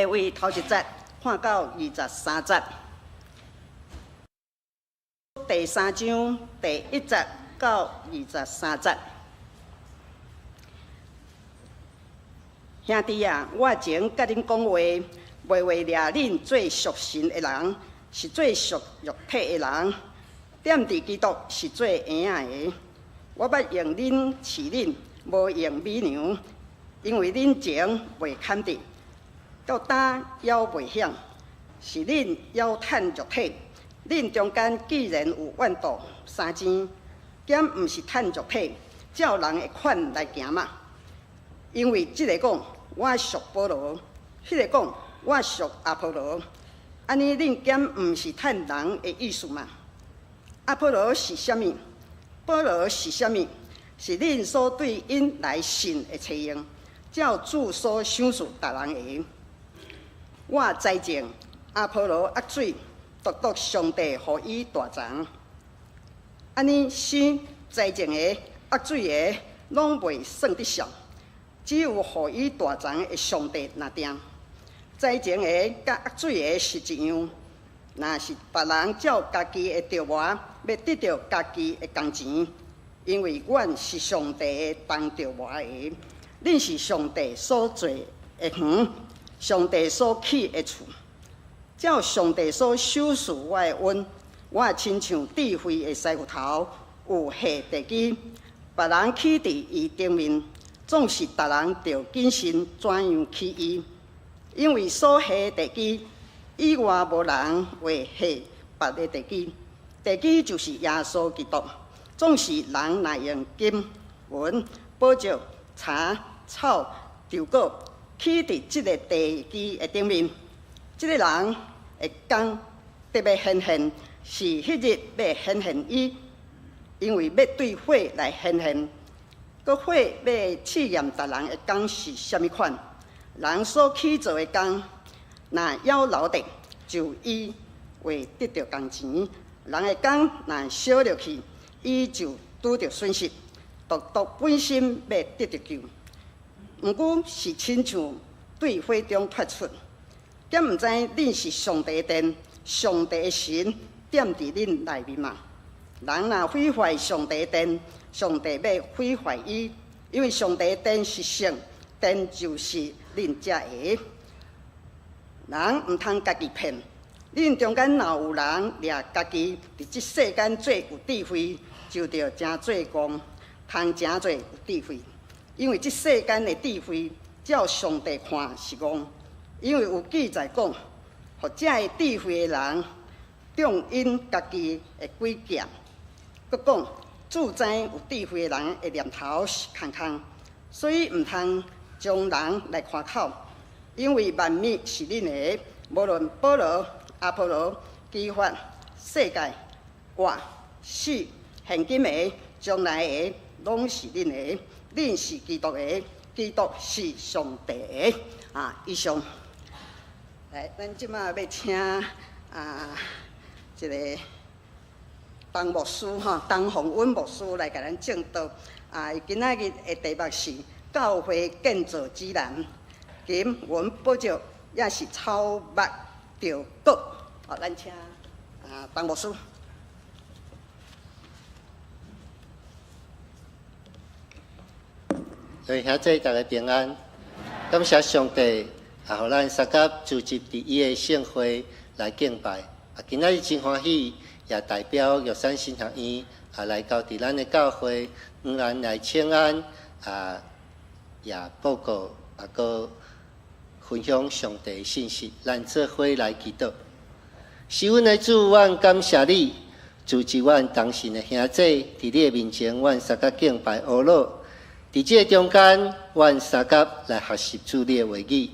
为头一节看到23节，第3章第1节到23节。兄弟啊，我前甲恁讲话，袂为掠恁做属神的人，是做属肉体的人。踮伫基督是做婴仔的。我捌用恁饲恁，无用美牛，因为恁前袂堪得，到今犹袂响。是恁要趁肉体，恁中间既然有怨妒、相争，减毋是趁肉体，照人的款来行嘛。因为即个讲我属保罗，迄个讲我属阿波罗，安尼恁减毋是趁人的意思嘛？阿波罗是啥物？保罗是啥物？是恁所对因来信的采用，照主所赏赐逐人的。我栽种，阿波罗压水，独独上帝予伊大长。安尼生栽种的、压水的，拢袂算得上，只有予伊大长的上帝那定。栽种的甲压水的是一样，若是别人照家己的着磨，要得到家己的工钱，因为阮是上帝的当着磨的，恁是上帝所做的园，上帝所起的厝。照上帝所赏赐我的恩，我亲像智慧的师傅头，有下地基，别人起伫伊顶面，总是逐人着谨慎怎样起伊，因为所下地基以外无人会下别的地基。地基就是耶稣基督，总是人若用金、银、宝石、柴、草、稻果起伫即个地基的顶面，即个人会讲特别显现，是迄日要显现伊，因为要对火来显现，个火要试验逐人的工是啥物款。人所起做的工，若要留得，就伊会得到工钱。人的工若少落去，伊就拄着损失，独独本身要得着救。毋过是亲像对火中脱出，敢毋知恁是上帝的殿，上帝的神踮伫恁内面嘛？人若毁坏上帝的殿，上帝要毁坏伊，因为上帝的殿是圣，殿就是恁遮的。人毋通家己骗。恁中间若有人掠家己伫即世间做有智慧，就着真做戆，通真做有智慧。因为即世间的智慧，照上帝看是戆，因为有记载讲，或者的智慧的人，重因家己的贵贱。佮讲，自知有智慧的人的念头是空空，所以毋通将人来看口，因为万物是恁的，无论保罗、阿波罗、基法、世界、活、死、现今的、将来的，拢是恁的。恁是基督的，基督是上帝的。以上。来，咱即马要请一个陈牧师陈宏文牧师来甲咱证道。今仔日的题目是教会建造指南，金文宝石也是草木着果。咱请陈牧师。各位兄弟，大家平安。感谢上帝，互咱三甲聚集伫伊的圣会来敬拜。今仔日真欢喜，也代表玉山神学院来到伫咱的教会，咱来请安也报告个分享上帝的信息。咱做伙来祈祷。是阮的主，阮感谢你，组织阮同信的兄弟伫你的面前，阮三甲敬拜阿罗。伫这中间，阮三甲来学习主你的话语，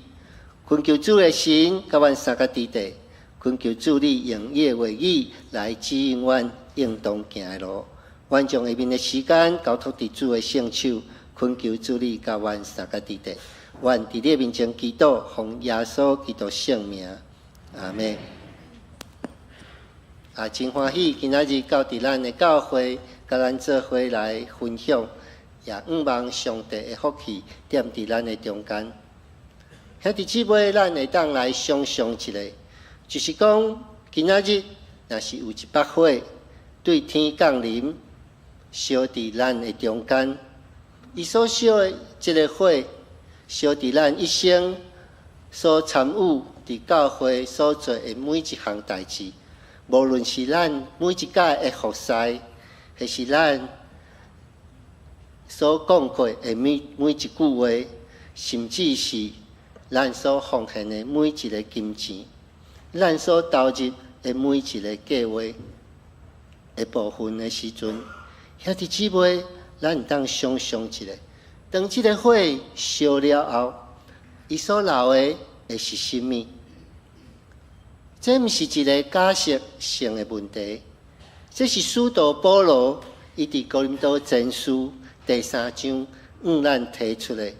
恳求主的神甲阮三甲伫地，恳求主你用伊的话语来指引阮应当行的路。阮将下面的时间交托伫主的圣手，恳求主你甲阮三甲伫地。阮伫你的面前祈祷，奉耶稣基督圣名，阿门。真欢喜，今仔日到伫咱的教会，甲咱做伙来分享。也仰望上帝的福气，踮伫咱的中间。兄弟姊妹，咱会当来想象一下，就是讲今仔日若是有一把火对天降临，烧伫咱的中间，伊所烧的即个火，烧伫咱一生所参与伫教会所做的每一项代志，无论是咱每一届的服侍，还是咱所讲过的每一句话，甚至是咱所奉献的每一个金钱，咱所投入的每一个计划的部分的时阵，兄弟姊妹，咱有当想象一下，当即个火烧了后，伊所留的会是甚物？这毋是一个假设性的问题，这是使徒保罗伊伫哥林多前书第3章向咱提出的，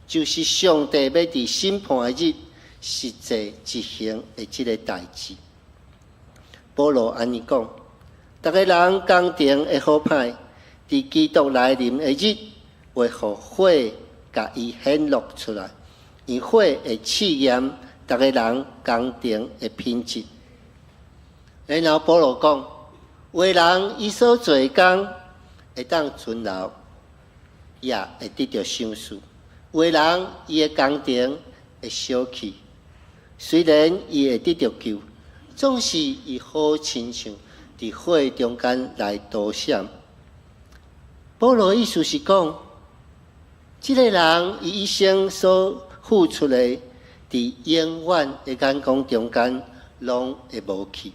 就是上帝要伫审判的日实际执行的即个代志。保罗安尼讲：，逐个人工程会好歹，伫基督来临的日，会互火甲伊显露出来，因火会试验逐个人工程的品质。然后保罗讲：，有的人伊所做的工会当存留，也会得到赏赐；有的人伊的工程会烧去，虽然伊会得到救，总是伊好亲像伫火中间来独闪。保罗意思是讲，即个人伊一生所付出的，伫永远的眼光中间，拢会无去。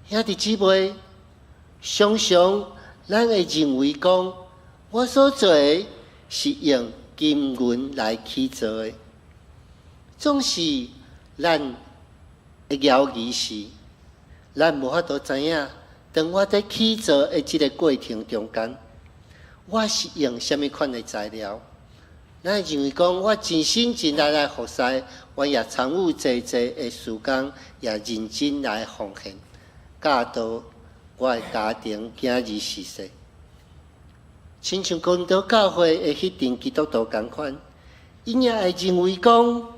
兄弟姊妹，常常咱会认为讲，我所做的是用金银来起造的，总是咱会犹豫是，咱无法度知影，当我在起造的即个过程中间，我是用什么款的材料？咱会认为讲，我真心真意来服侍，我也参与济的事工，也认真来奉献，教导我的家庭、囝儿世世。亲像哥林多教会的迄阵基督徒同款，因也会认为讲，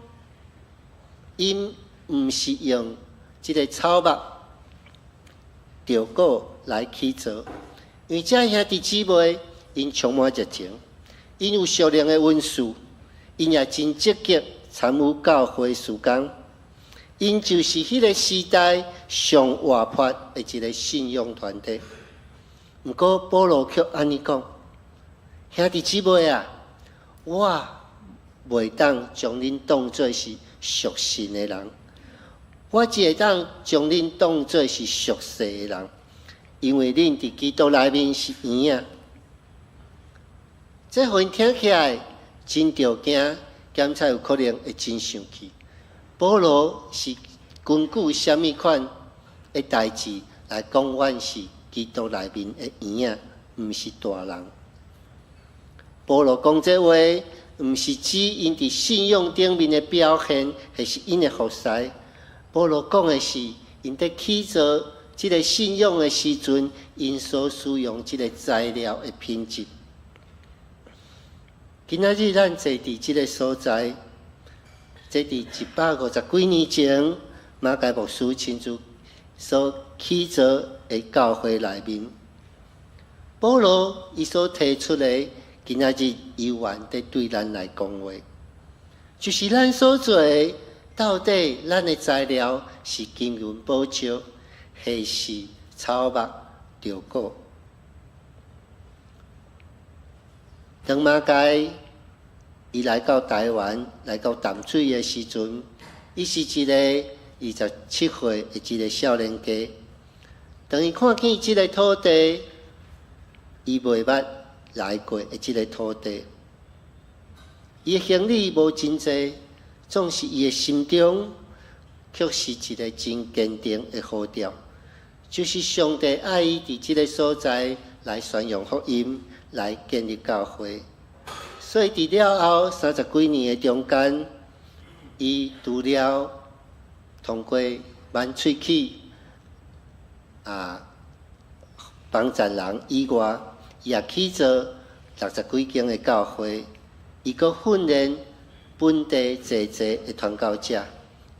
因毋是用即个草木、稻谷来起造，因为这兄弟姊妹，因充满热情，因有熟练的文士，因也真积极参与教会事工，因就是迄个时代上活泼的一个信仰团体。毋过保罗却安尼讲：，兄弟姊妹啊，我袂当将恁当作是属神的人，我只会当将恁当作是属世的人，因为恁伫基督内面是圆啊。这份听起来真着惊，检查有可能会真生气。保罗是根据什么款的代志来讲，阮是基督内面的圆啊，毋是大人。保罗讲这话，毋是指因伫信仰顶面的表现，还是因的服侍。保罗讲的是，因在起造即个信仰的时阵，因所使用即个材料的品质。今仔日咱坐伫即个所在，坐伫150几年前马偕牧师亲自所起造的教会内面，保罗伊所提出的。今仔日犹原在对咱来讲话，就是咱所做的，到底咱的材料是金银宝石，还是草木稻谷？当马偕伊来到台湾，来到淡水的时阵，伊是一个27岁的一个少年家。当伊看见即个土地，伊袂捌来过的即个土地，伊的行李无真济，总是伊的心中却是一个真坚定的呼召，就是上帝爱伊伫即个所在来宣扬福音，来建立教会。所以伫了后30几年的中间，伊除了通过万喙齿帮赞人以外，伊也起造60几间的教会，伊阁训练本地济的传教者，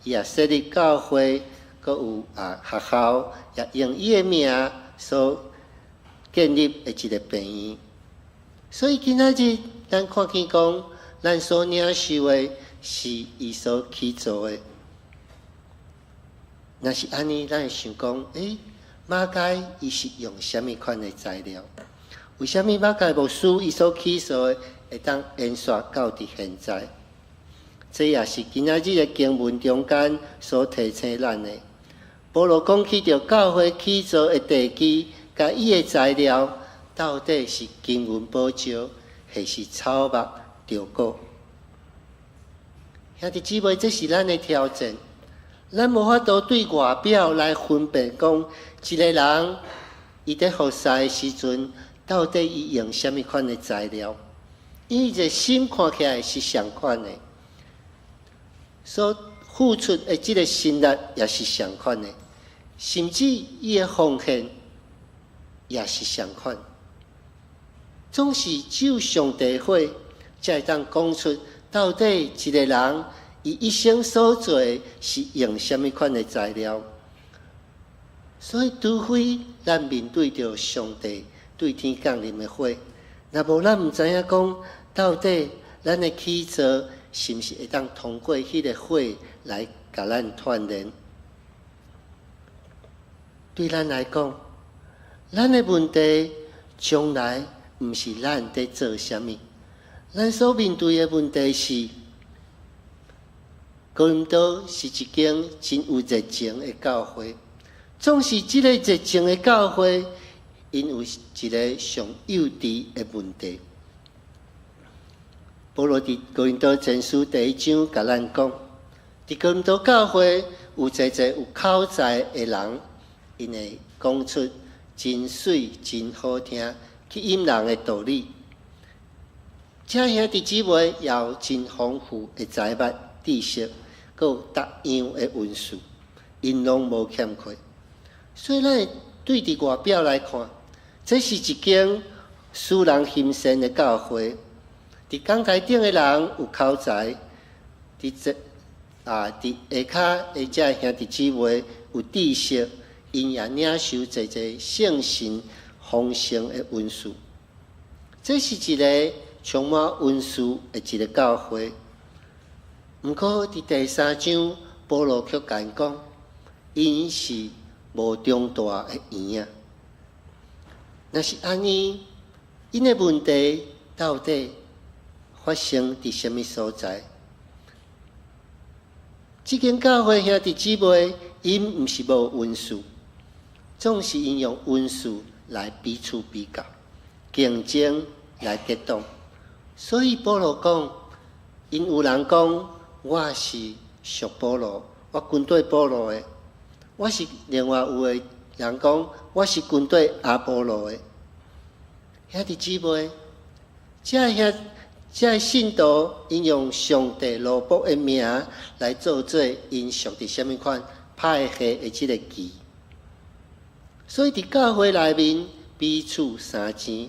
伊也设立教会，阁有学校，也用伊的名所建立的一个病院。所以今仔日咱看见讲，咱所领受的是伊所起造的。若是安尼，咱会想讲，马街伊是用什么款的材料？为什么马街牧师伊所起造的会当延续到伫现在？这也是今仔日的经文中间所提醒咱的。保罗讲起着教会起造的地基，甲伊的材料到底是金银宝石，还是草木稻谷？兄弟姊妹，这是咱的挑战。咱无法度对外表来分辨讲，一个人伊伫服侍的时阵，到底伊用什么款的材料？伊个心看起来是相款的，所付出的即个心力也是相款的，甚至伊的奉献也是相款。总是只有上帝会才会当讲出到底一个人伊一生所做是用什么款的材料。所以除非咱面对着上帝对天降临的火，若无咱毋知影讲到底咱的起造是毋是会当通过迄个火来甲咱锻炼。对咱来讲，咱的问题将来毋是咱在做什么，咱所面对的问题是，哥林多是一间真有热情的教会，总是这个热情的教会，因有一个上幼稚的问题。保罗伫哥林多前书第1章甲咱讲，伫哥林多教会有一有口才的人，因会讲出真水、真好听、去引人的道理。这兄弟姊妹也有真丰富的财物、知识，阁有各样的文书，因拢无欠缺。所以咱会对伫外表来看，这是一间使人欣赏的教会。伫讲台顶的人有口才，伫下骹的这兄弟姊妹有知识，因也领受一圣神丰盛的恩赐。这是一个充满恩赐的一个教会。毋过伫第3章，保罗却讲，因是无重大的园啊。若是安尼，因的问题到底发生伫什么所在？这间教会兄弟姊妹，因毋是无恩赐，总是因用恩赐来彼此比较、竞争来激动。所以保罗讲，因有人讲我是属保罗，我军队保罗的；我是另外有的人讲我是军队阿波罗的。兄弟姊妹，这信徒因用上帝罗卜的名来做做因属伫什么款派系的这个旗，所以伫教会内面彼此相争。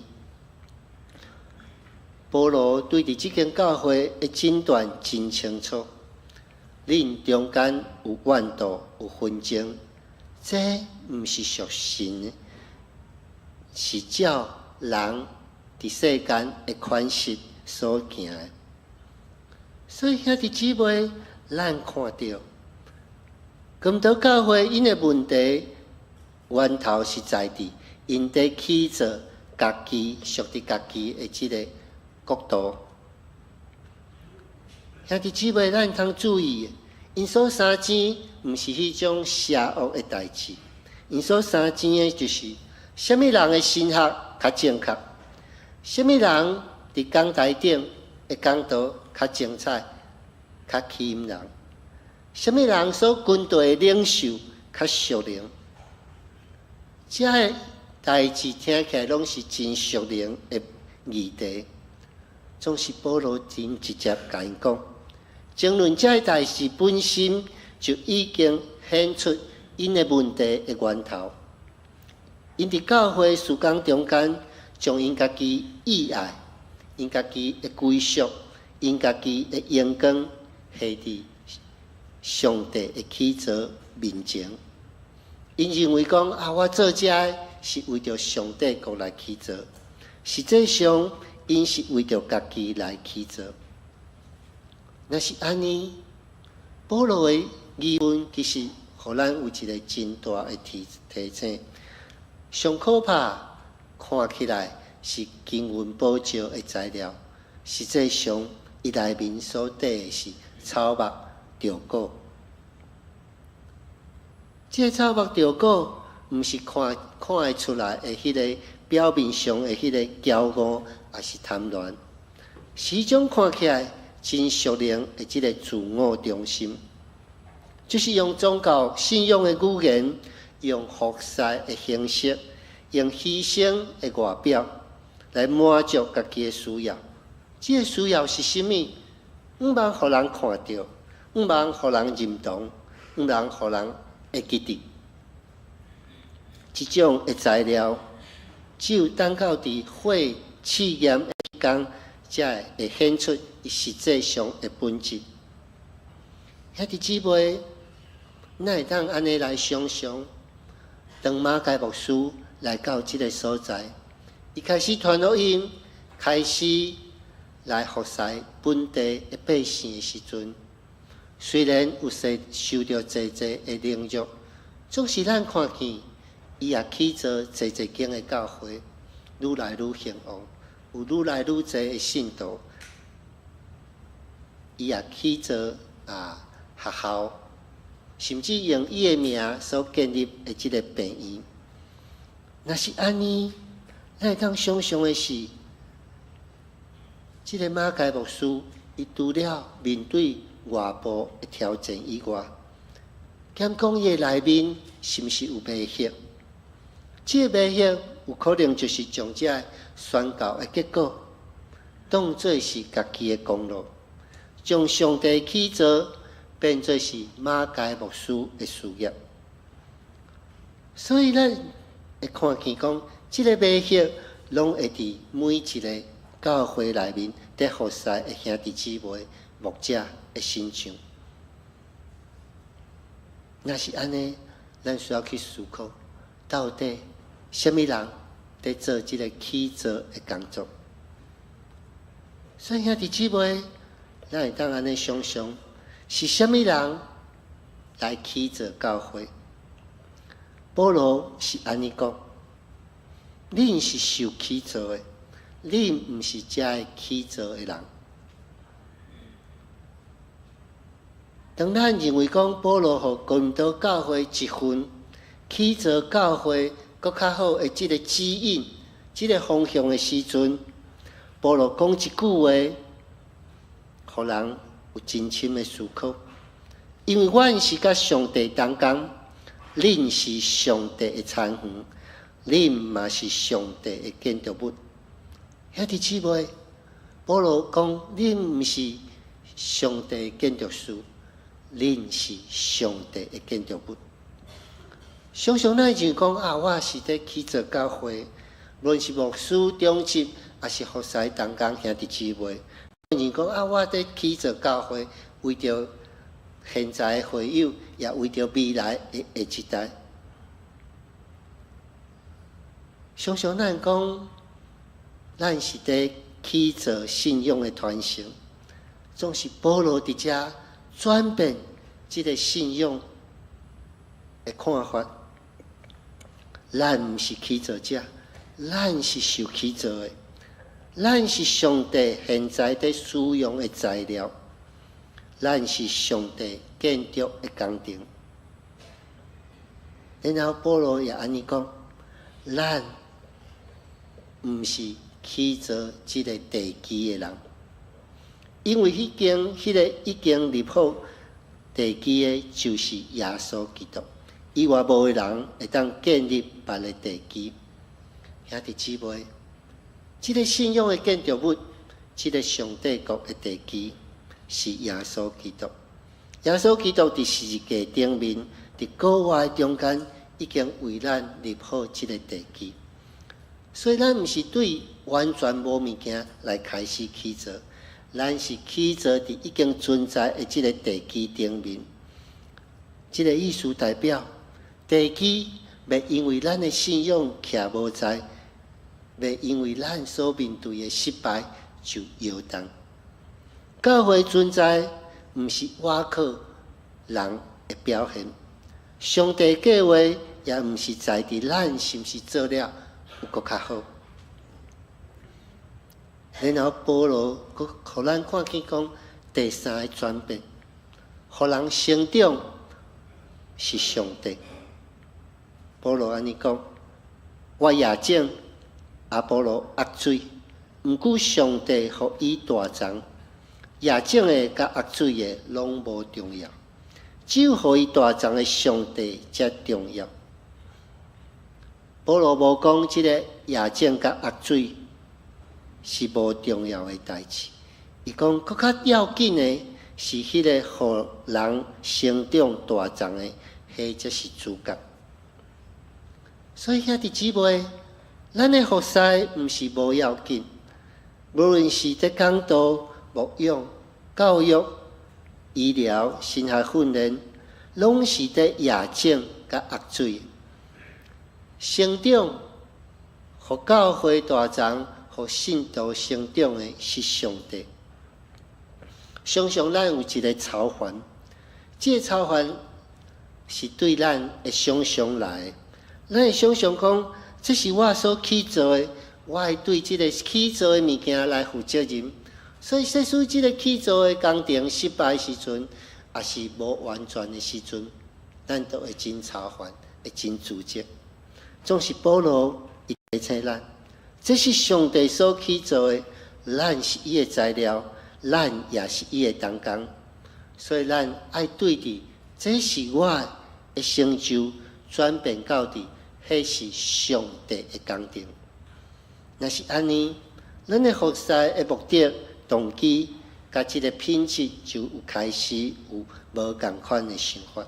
保罗对伫这间教会的诊断真清楚，恁中间有怨妒、有纷争，这毋是属神的，是照人伫世间的款式所行的。所以兄弟姊妹，咱看到，咁多教会因的问题源头是在伫因伫起造家己属伫家己的这个角度。兄弟姊妹，咱通注意，因所相争毋是迄种邪恶的代志，因所相争的就是什么人的神学较正确，什么人伫讲台顶的讲道较精彩、较吸引人，什么人所军队的领袖较属灵。这个代志听起来拢是真属灵的议题，总是保罗真直接甲因讲，争论这个代志本身就已经显出因的问题的源头。因伫教会事工中间，将因家己意爱、因家己的归属、因家己的眼光下伫上帝的启造面前，因认为讲我做这是为着上帝国来启造，实际上因是为着家己来启造。若是安尼，保罗的疑问其实互咱有一个真大的提醒。上可怕看起来是经文保照的材料，实际上伊内面所缀的是草木稻谷。这草木稻谷毋是看会出来的迄个表面上的迄个骄傲，也是贪婪，是一种看起来真熟练的即个自我中心，就是用宗教信仰的语言，用服侍的形式，用牺牲的外表来满足家己的需要。这个需要是甚物？毋茫互人看到，毋茫互人认同，毋茫互人会记得。这种的材料，只有等到伫火试验的期间，才会显出伊实际上的本质。兄弟姊妹，哪会当安尼来想象？当马偕牧师来到这个所在，伊开始传福音，开始来服侍本地的百姓的时阵，虽然有受到济的凌辱，总是咱看见伊也起造济间的教会，愈来愈兴旺，有愈来愈济的信徒。伊也起造学校，甚至用伊的名所建立的这个病院。若是安尼，咱会当想象的是，这个马偕牧师，伊除了面对外部的挑战以外，兼讲伊内面是毋是有迷惑？这个迷惑有可能就是将这宣告的结果当作是家己的功劳，将上帝启造变作是马偕牧师的事业。所以咱会看见讲，这个迷惑拢会伫每一个教会内面在服侍的兄弟姊妹、牧者的身上。若是安尼，咱需要去思考，到底什么人在做这个启造的工作？所以兄弟姊妹，咱会当安尼想象，是什么人来启造教会？保罗是安尼讲：恁是受启造的，恁毋是遮个启造的人。当咱认为讲保罗互哥林多教会一份启造教会搁较好的这个指引、这个方向的时阵，保罗讲一句话，互人有真深的思考。因为阮是甲上帝同工，恁是上帝的产园，恁嘛是上帝的建筑物。兄弟姊妹，保罗讲，恁毋是上帝的建筑师，恁是上帝的建筑物。常常咱就讲我是在启造教会，无论是牧师、长执，还是服侍同工兄弟姊妹，就讲我在启造教会，为着现在的会友，也为着未来的一代。常常咱讲，咱是在启造信仰的传承，总是保罗伫遮转变这个信仰的看法。咱毋是启造者，咱是受启造的，咱是上帝现在在使用的材料，咱是上帝建筑的工程。然后保罗也安尼讲，咱毋是启造这个地基的人，因为迄个已经立好地基的，就是耶稣基督。以外无的人会当建立别个地基。兄弟姊妹，这个信仰的建筑物，这个上帝国的地基是耶稣基督。耶稣基督伫十字架顶面，伫国外中间已经为咱立好这个地基。所以咱毋是对完全无物件来开始起造，咱是起坐伫已经存在的即个地基顶面。即个意思代表，地基袂因为咱的信仰徛无在，袂因为咱所面对的失败就摇动。教会存在，毋是倚靠人的表现，上帝计划也毋是在伫咱是毋是做了有搁较好。然后保罗佮互咱看见讲第三个转变，互人成长是上帝。保罗安尼讲：我也种，阿波罗压水，毋过上帝互伊大长。也种的甲压水的拢无重要，只有互伊大长的上帝才重要。保罗无讲即个也种甲压水是无重要的代志，伊讲搁较要紧的是迄个互人成长大长的，迄才是主角。所以兄弟姊妹，咱的服侍毋是无要紧，无论是在讲道、牧养、教育、医疗、神学训练，拢是在也种甲压水。成长，互教会大长，互信徒成长的是上帝。常常咱有一个操烦，这个操烦是对咱会常常来的。咱会常常讲，这是我所去做的，我会对这个去做的物件来负责任。所以，即使这个去做的工程失败时阵，也是无完全的时阵，咱都会真操烦，会真自责。总是保罗伊提醒咱，这是上帝所去做的，咱是伊的材料，咱也是伊的同工。所以，咱爱对伫，这是我的成就转变到伫，迄是上帝的工程。若是安尼，咱的服侍的目的、动机，甲即个品质就有开始有无共款的想法。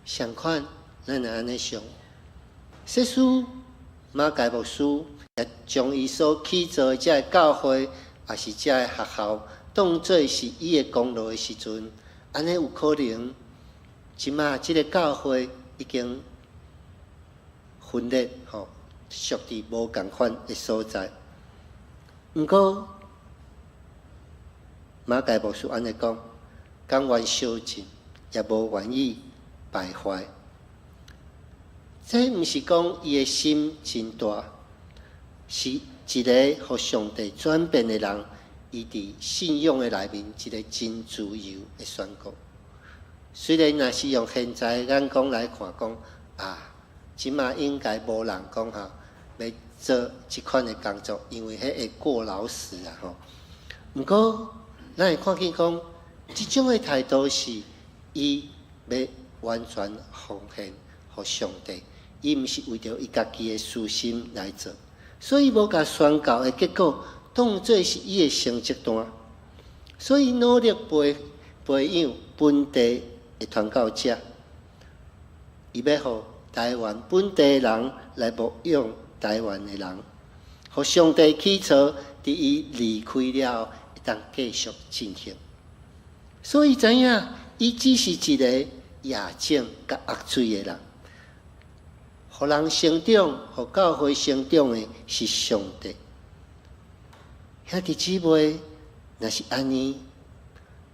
相款，咱也安尼想，说书马介牧师也将伊所去做的这个教会，也是这个学校，当作是伊的功劳的时阵，安尼有可能，即马即个教会已经分裂，属伫无共款的所在。毋过，马介牧师安尼讲，甘愿烧尽，也无愿意败坏。这毋是讲伊的心真大，是一个互上帝转变的人，伊伫信仰的内面一个真自由的宣告。虽然若是用现在的眼光来看，讲即马应该无人讲要做即款的工作，因为迄会过劳死啊毋过，咱会看见讲，即种的态度是伊要完全奉献互上帝，伊毋是为着伊家己的私心来做，所以无甲宣告的结果当作是伊的成绩单，所以努力培养本地的传教者，伊要互台湾本地人来牧养台湾的人，互上帝起初伫伊离开了后，会当继续进行。所以知影，伊只是一个也种甲压水的人，互人成长、互教会成长的是上帝。兄弟姊妹，若是安尼，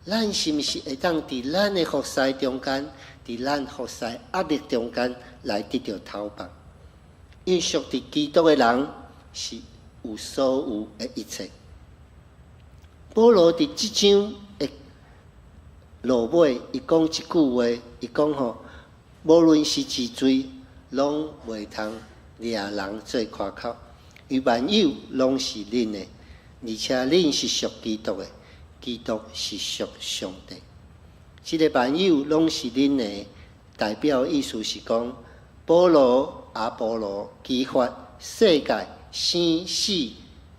咱是毋是会当伫咱的服侍中间，伫咱服侍压力中间来得到头棒？因属伫基督的人是有所有的一切。保罗伫即章的落尾，伊讲一句话，伊讲无论是治罪，拢袂通掠人做夸口，因万有拢是恁的，而且恁是属基督的，基督是属上帝。这个万有拢是恁的，代表意思是讲，保罗、阿波罗、基法、世界、生死、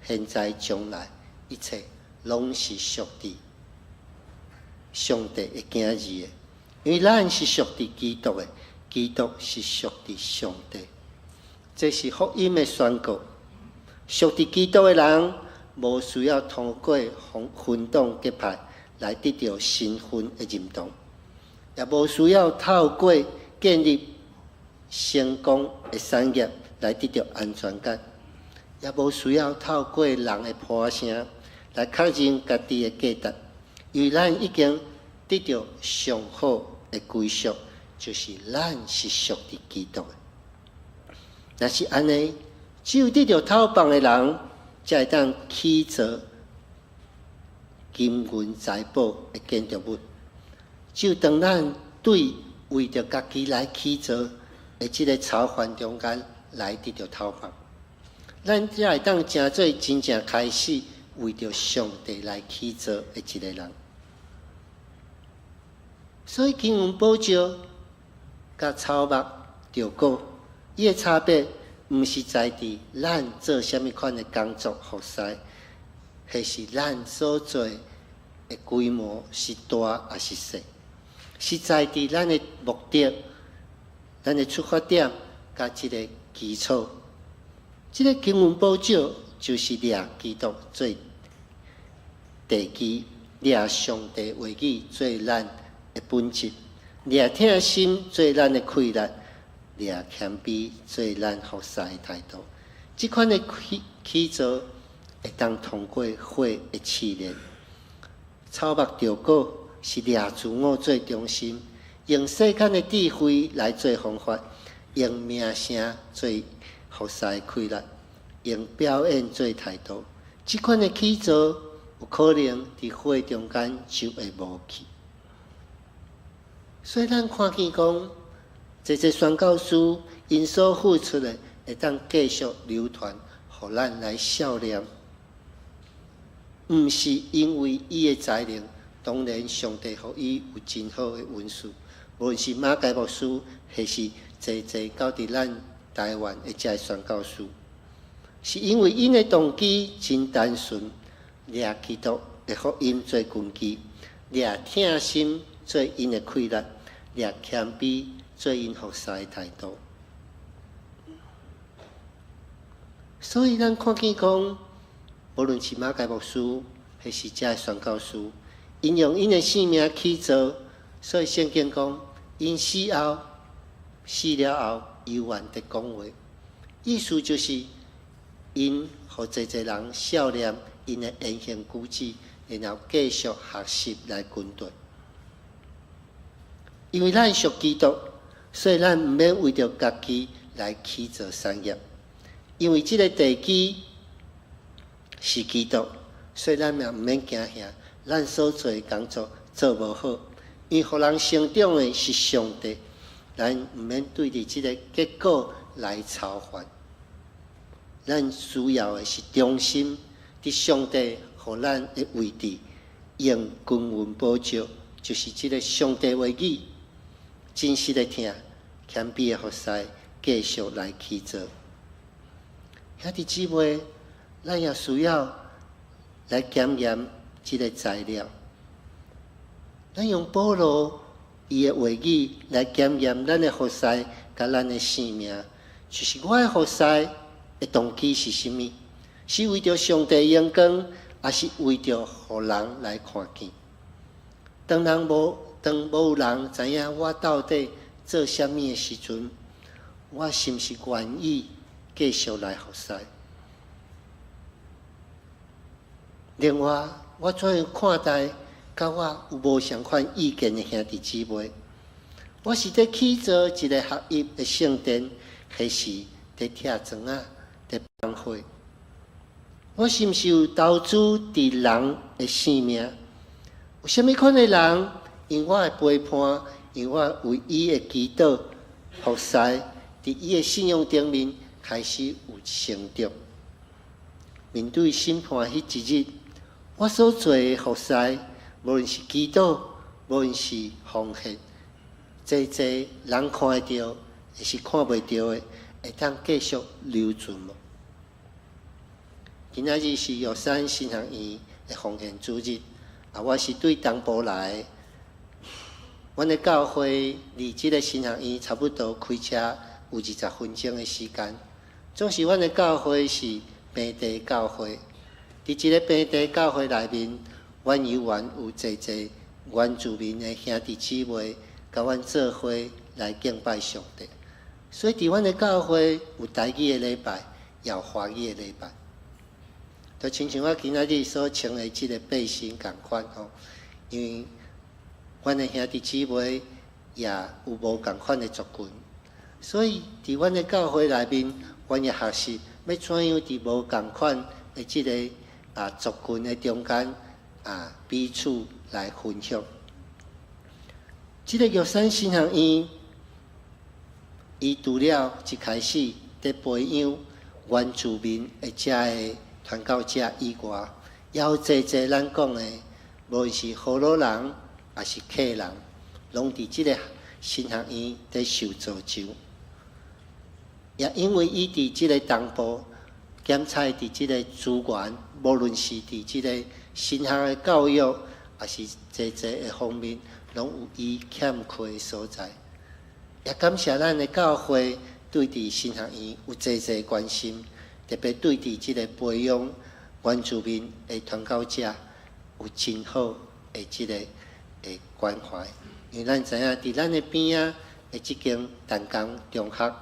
现在、将来，一切拢是属伫上帝的囝儿的，因为咱是属伫基督的，基督是属伫上帝。这是福音的宣告。属伫基督的人，无需要通过分党结派来得到身份的认同，也无需要透过建立成功的产业来得到安全感，也无需要透过人的呼声来确认家己的价值，因为咱已经得到上好的归属，就是咱是属于基督的。若是安尼，只有得到头棒的人，才会当起造金银财宝的建筑物。只有当咱对为着家己来起造的这个操烦中间来得到头棒，咱才会当真做真正开始为着上帝来起造的一个人。所以金银宝石甲草木稻果，伊的差别，毋是在伫咱做啥物款的工作服侍，还是咱所做的规模是大还是小，是在伫咱的目的、咱的出发点甲即个基础。即个金银宝石就是掠基督做地基，掠上帝话语做咱的本质，掠疼心做咱的气力，掠谦卑做咱服侍的态度。即款的起造会当通过火的试炼。草木稻果是掠自我做中心，用世间的智慧来做方法，用名声做服侍的气力，用表演做态度。即款的起造有可能伫火中间就会无去。所以咱看见讲，这宣教师因所付出的，会当继续流传，互咱来效念。毋是因为伊的才能，当然上帝互伊有真好的文书，无论是马偕牧师，还是济到伫咱台湾的这宣教师，是因为因的动机真单纯，掠基督的福音做根基，掠疼心做因的气力，掠谦卑做因服侍的态度。所以咱看见讲，无论是马偕牧师，还是这宣教师，因用因的性命起造，所以圣经讲，因死了后，犹原得讲话。意思就是因互济人效念因的言行举止，然后继续学习来跟随。因为咱属基督，所以咱毋免为着家己来起造产业。因为这个地基是基督，所以咱也毋免惊吓，咱所做的工作做无好，因为互人成长的是上帝，咱毋免对着这个结果来操烦。咱需要的是忠心，伫上帝互咱的位置，用金银宝石，就是这个上帝话语，真实的听，谦卑的服侍，继续来起造。兄弟姊妹，咱也需要来检验这个材料。咱用保罗伊的话语来检验咱的服侍，甲咱的生命，就是我的服侍的动机是甚么？是为着上帝荣光，还是为着互人来看见？当无有人知影我到底做啥物的时阵，我是毋是愿意继续来服侍？另外，我怎样看待甲我有无相款意见的兄弟姊妹？我是在起造一个合一的圣殿，还是在拆砖啊？在帮会？我是毋是有投资伫人的性命？有啥物款的人因我的陪伴，因我为伊的祈祷服侍，伫伊的信仰顶面开始有成长。面对审判迄一日，我所做的服侍，无论是祈祷，无论是奉献，济人看会到，还是看袂到的，会当继续留存无？今仔日是玉山新学院的奉献主日，我是对东部来。阮的教会离即个新学院差不多开车有20分钟的时间。总是阮的教会是平地教会，伫即个本地教会内面，阮有济济原住民的兄弟姊妹，甲阮做伙来敬拜上帝。所以伫阮的教会有台语的礼拜，也有华语的礼拜。就亲像我今仔日所穿的即个背心共款吼，因为阮的兄弟姊妹也有无共款的族群，所以伫阮的教会内面，阮也学习要怎样伫无共款的即个族群的中间彼此来分享。即个玉山新学院，伊除了一开始伫培养原住民的遮的传教者以外，也有济咱讲的，无论是河洛人也是客人，拢伫即个新学院伫受造就。也因为伊伫即个东部检采伫即个资源，无论是伫即个新学的教育，也是济的方面，拢有伊欠缺的所在。也感谢咱的教会对伫新学院有济关心，特别对伫即个培养原住民的传教者有真好的即个的关怀。因为咱知影伫咱的边仔的即间淡江中学，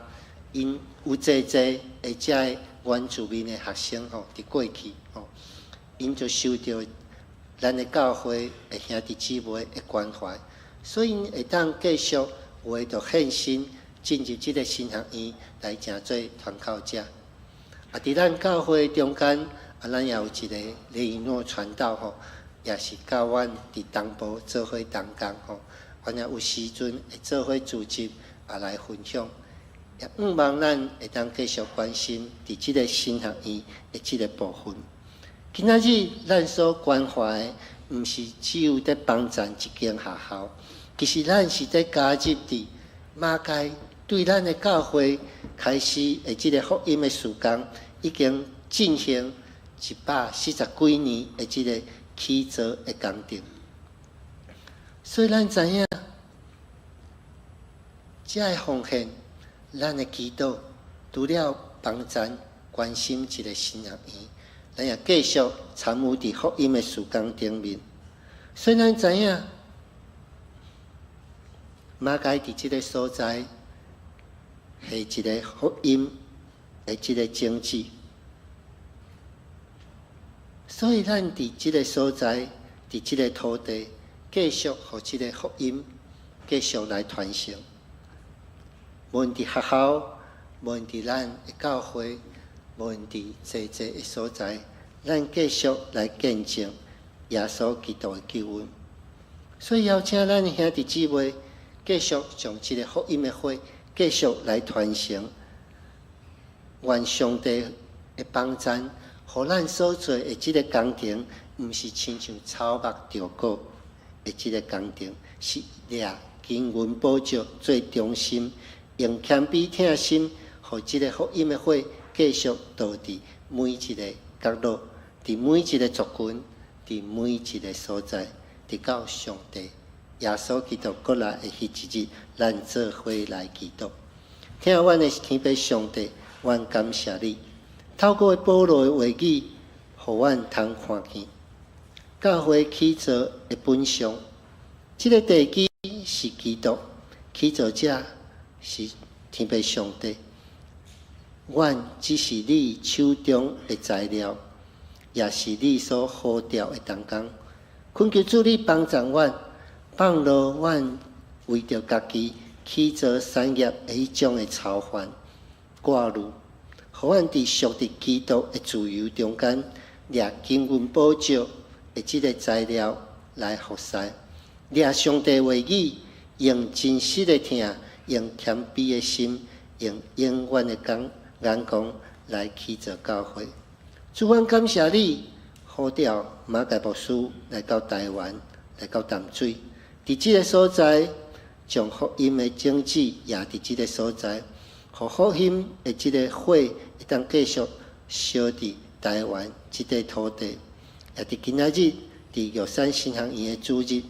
因有济的遮的原住民的学生吼，伫过去吼，因就受到咱的教会的兄弟姊妹的关怀，所以会当继续为着献身进入即个新学院来成做传教者。伫咱教会中间，咱也有一个雷诺传道吼，也是教阮伫东部做伙同工吼，阮也有时阵会做伙组织来分享。也望咱会当继续关心伫即个新学院的即个部分。今仔日咱所关怀的，毋是只有伫帮助一间学校，其实咱是伫加入伫马街对咱的教会开始的即个福音的事工，已经进行140几年的即个起造的工程。所以咱知影，这个奉献，咱的祈祷，除了帮助关心一个新学院，咱也继续参与伫福音的事工顶面。所以咱知影，马街伫即个所在，是一个福音的即个经济。所以咱伫即个所在，伫即个土地，继续互即个福音继续来传承。无论伫学校，无论伫咱的教会，无论伫济的所在，咱继续来见证耶稣基督的救恩。所以邀请咱兄弟姊妹继续将即个福音的火继续来传承，愿上帝的帮助，互咱所做的即个工程，毋是亲像草木稻果的即个工程，是掠经纶宝石最中心。用谦卑疼心，互即个福音的火继续导伫每一个角落，伫每一个族群，伫每一个所在，直到上帝耶稣基督过来的迄一日，咱做伙来祈祷。听阮的天父上帝，阮感谢你，透过保罗的话语，互阮通看见教会起造的本相。即个地基是基督，起造者是天父上帝，阮只是你手中的材料，也是你所呼召的同工。恳求主你帮助阮，放落阮为着家己起造产业的迄种的操烦挂虑，互阮伫属伫基督的自由中间，掠经纶宝石的即个材料来服侍，掠上帝话语，用真实的听。用谦卑的心，用永远的眼光来起造教会。主，阮感谢你，呼召马介牧师来到台湾，来到淡水，伫即个所在，将福音的种子也伫即个所在，互福音的即个火会当继续烧伫台湾即块土地。也伫今仔日，伫玉山新学院的主日，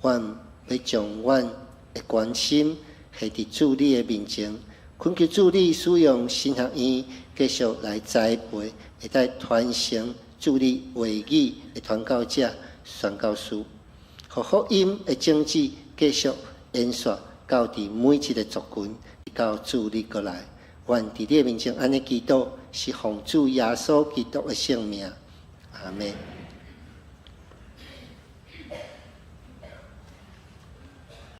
阮要将阮的关心。系伫主你的面前，恳求主你使用新学院继续来栽培，会当传承助力话语的传教者、宣教师，互福音的种子继续延续到伫每一个族群，到主日过来。愿伫你的面前安尼祈祷，是奉主耶稣基督的圣名，阿门。